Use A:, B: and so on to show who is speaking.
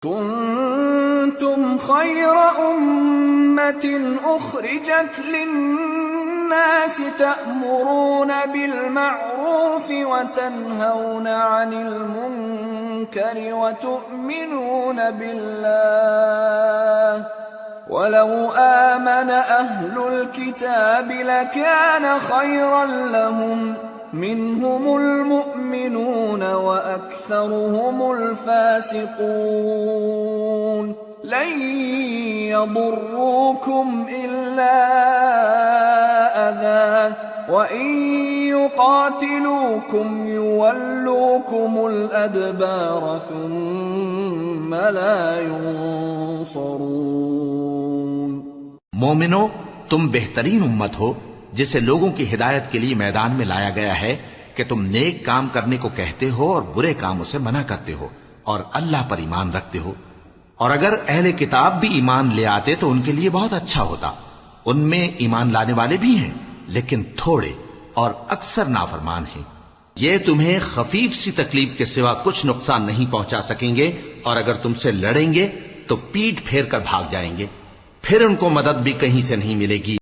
A: كنتم خير أمة أخرجت للناس تأمرون بالمعروف وتنهون عن المنكر وتؤمنون بالله ولو آمن أهل الكتاب لكان خيرا لهم منهم المؤمنون وأكثرهم الفاسقون لن يضروكم إلا أذى وإن يقاتلوكم يولوكم الأدبار ثم لا ينصرون।
B: मोमिनो, तुम बेहतरीन उम्मत हो जिसे लोगों की हिदायत के लिए मैदान में लाया गया है कि तुम नेक काम करने को कहते हो और बुरे कामों से मना करते हो और अल्लाह पर ईमान रखते हो। और अगर अहले किताब भी ईमान ले आते तो उनके लिए बहुत अच्छा होता। उनमें ईमान लाने वाले भी हैं लेकिन थोड़े और अक्सर नाफरमान हैं। ये तुम्हें खफीफ सी तकलीफ के सिवा कुछ नुकसान नहीं पहुंचा सकेंगे और अगर तुमसे लड़ेंगे तो पीठ फेर कर भाग जाएंगे, फिर उनको मदद भी कहीं से नहीं मिलेगी।